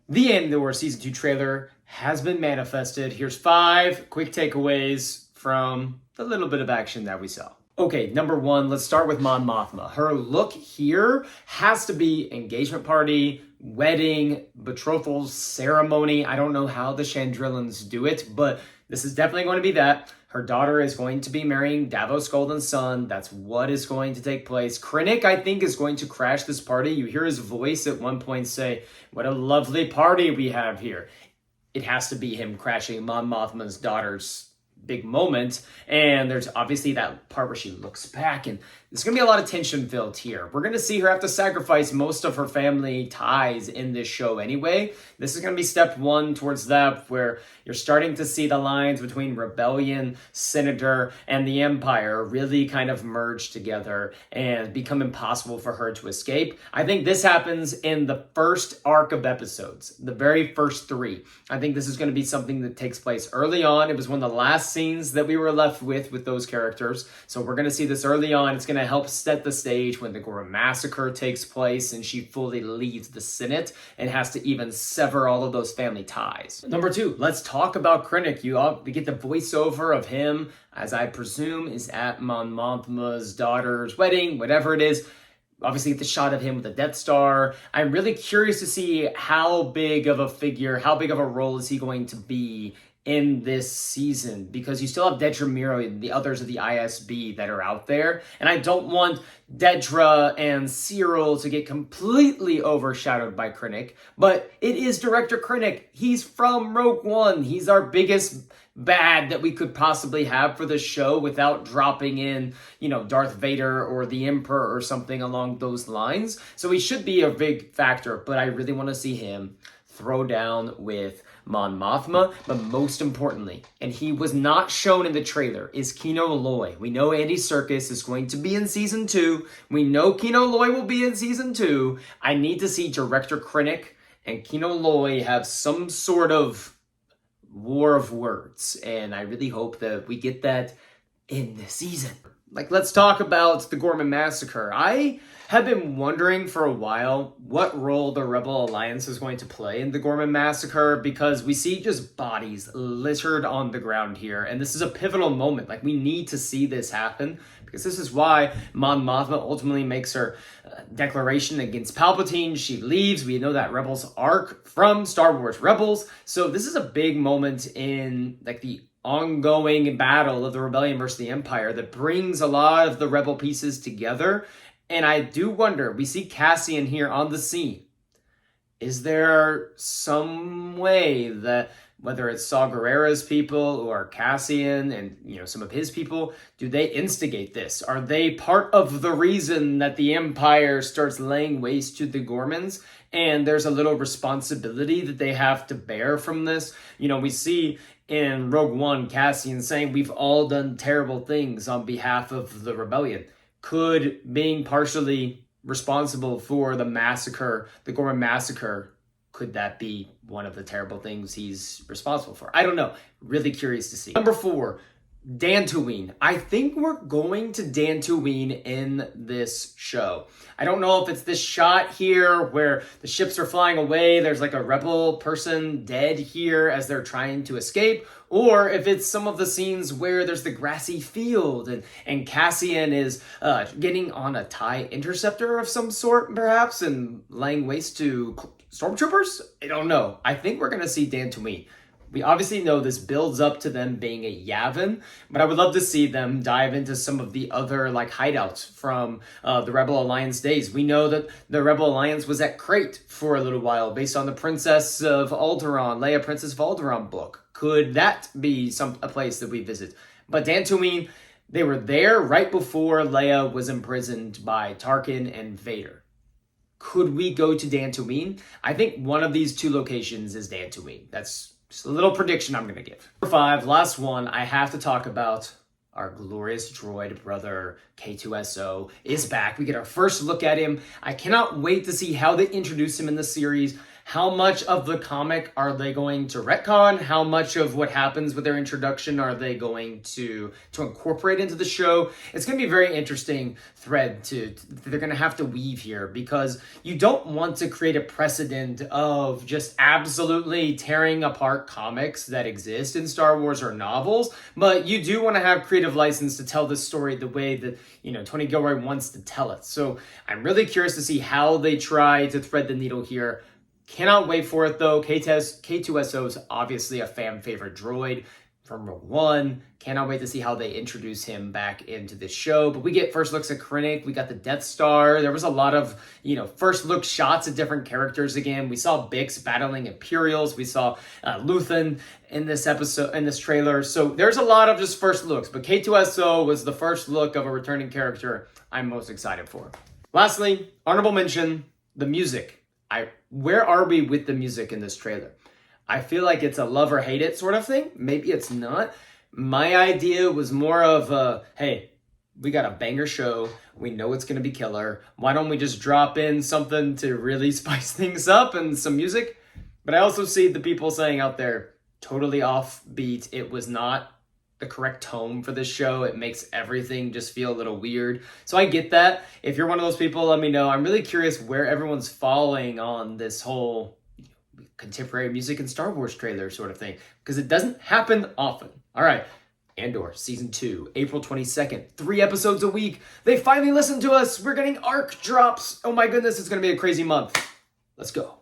The Andor Season 2 trailer has been manifested. Here's 5 quick takeaways from the little bit of action that we saw. Okay, number 1, let's start with Mon Mothma. Her look here has to be engagement party, wedding, betrothal ceremony. I don't know how the Chandrillans do it, but this is definitely going to be that. Her daughter is going to be marrying Davos Golden's son. That's what is going to take place. Krennic, I think, is going to crash this party. You hear his voice at one point say, "What a lovely party we have here." It has to be him crashing Mon Mothma's daughter's big moment. And there's obviously that part where she looks back, and there's going to be a lot of tension filled here. We're going to see her have to sacrifice most of her family ties in this show anyway. This is going to be step 1 towards that, where you're starting to see the lines between rebellion, senator, and the empire really kind of merge together and become impossible for her to escape. I think this happens in the first arc of episodes, the very first 3. I think this is going to be something that takes place early on. It was one of the last scenes that we were left with those characters. So we're going to see this early on. It's going to help set the stage when the Gorman massacre takes place and she fully leaves the Senate and has to even sever all of those family ties. Number 2, let's talk about Krennic. We get the voiceover of him, as I presume is at Mon Mothma's daughter's wedding, whatever it is. Obviously, get the shot of him with the Death Star. I'm really curious to see how big of a figure, how big of a role is he going to be in this season, because you still have Dedra Miro and the others of the ISB that are out there. And I don't want Dedra and Cyril to get completely overshadowed by Krennic, but it is Director Krennic. He's from Rogue One. He's our biggest bad that we could possibly have for the show without dropping in, Darth Vader or the Emperor or something along those lines. So he should be a big factor, but I really want to see him throw down with Mon Mothma, but most importantly, and he was not shown in the trailer, is Kino Loy. We know Andy Serkis is going to be in Season 2. We know Kino Loy will be in Season 2. I need to see Director Krennic and Kino Loy have some sort of war of words, and I really hope that we get that in this season. Let's talk about the Gorman Massacre. I have been wondering for a while what role the Rebel Alliance is going to play in the Gorman Massacre, because we see just bodies littered on the ground here, and this is a pivotal moment. We need to see this happen, because this is why Mon Mothma ultimately makes her declaration against Palpatine. She leaves. We know that Rebels arc from Star Wars Rebels, so this is a big moment in the ongoing battle of the rebellion versus the empire that brings a lot of the rebel pieces together. And I do wonder, we see Cassian here on the scene. Is there some way that, whether it's Saw Gerrera's people or Cassian and some of his people, do they instigate this? Are they part of the reason that the empire starts laying waste to the Gormans? And there's a little responsibility that they have to bear from this. We see in Rogue One, Cassian saying, "We've all done terrible things on behalf of the rebellion." Could being partially responsible for the massacre, the Gorman massacre, could that be one of the terrible things he's responsible for? I don't know. Really curious to see. Number 4, Dantooine. I think we're going to Dantooine in this show. I don't know if it's this shot here where the ships are flying away, there's a rebel person dead here as they're trying to escape, or if it's some of the scenes where there's the grassy field and Cassian is getting on a TIE interceptor of some sort, perhaps, and laying waste to stormtroopers. I don't know. I think we're going to see Dantooine. We obviously know this builds up to them being a Yavin, but I would love to see them dive into some of the other hideouts from the Rebel Alliance days. We know that the Rebel Alliance was at Crate for a little while based on the Princess of Alderaan, Leia Princess of Alderaan book. Could that be a place that we visit? But Dantooine, they were there right before Leia was imprisoned by Tarkin and Vader. Could we go to Dantooine? I think one of these 2 locations is Dantooine. That's just a little prediction I'm going to give. Number 5, last one, I have to talk about our glorious droid brother, K2SO, is back. We get our first look at him. I cannot wait to see how they introduce him in the series, How much of the comic are they going to retcon? How much of what happens with their introduction are they going to incorporate into the show? It's going to be a very interesting thread they're going to have to weave here, because you don't want to create a precedent of just absolutely tearing apart comics that exist in Star Wars or novels, but you do want to have creative license to tell this story the way that, Tony Gilroy wants to tell it. So I'm really curious to see how they try to thread the needle here. Cannot wait for it, though. K2SO is obviously a fan favorite droid from Rogue One. Cannot wait to see how they introduce him back into this show. But we get first looks at Krennic. We got the Death Star. There was a lot of, first look shots at different characters again. We saw Bix battling Imperials. We saw Luthen in this episode, in this trailer. So there's a lot of just first looks. But K2SO was the first look of a returning character I'm most excited for. Lastly, honorable mention, the music. Where are we with the music in this trailer? I feel like it's a love or hate it sort of thing. Maybe it's not. My idea was more of hey, we got a banger show. We know it's going to be killer. Why don't we just drop in something to really spice things up and some music? But I also see the people saying out there, totally offbeat. It was not the correct tone for this show. It makes everything just feel a little weird. So I get that. If you're one of those people, let me know. I'm really curious where everyone's falling on this whole contemporary music and Star Wars trailer sort of thing, because it doesn't happen often. All right. Andor Season 2, April 22nd, 3 episodes a week. They finally listened to us. We're getting ARC drops. Oh my goodness, it's going to be a crazy month. Let's go.